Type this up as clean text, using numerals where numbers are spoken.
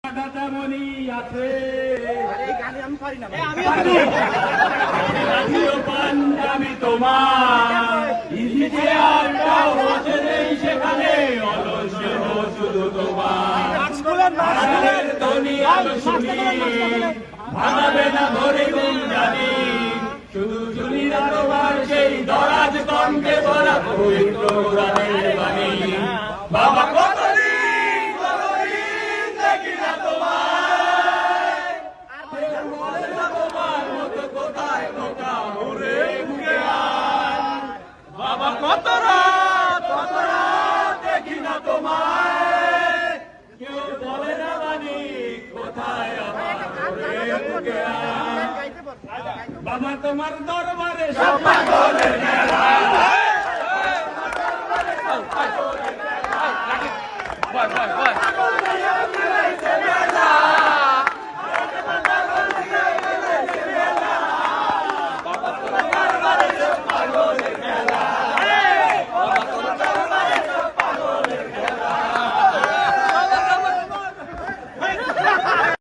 তেমনি আছে পাঞ্জাবি তোমার ইতিহাসটাও আছে নেই সেখানে অলস্য শুধু তোমার ধ্বনি আলো শুনি ভাঙাবে না ধরে গুণ জানি শুধু শুনি না তোমার সেই দরাজ কণ্ঠে ভরা পবিত্র গানের বাণী বাবা কতদিন দেখি না তোমায় তোমার মতো কোথায় কোথা ঘুরে ঘুরে বাবা কত রাত দেখি না তোমায় কেউ বলে না বাণী কোথায় আমার ঘুরে ঘুরে বাবা তোমার দরবারে সব পাগলের মেলা Vai.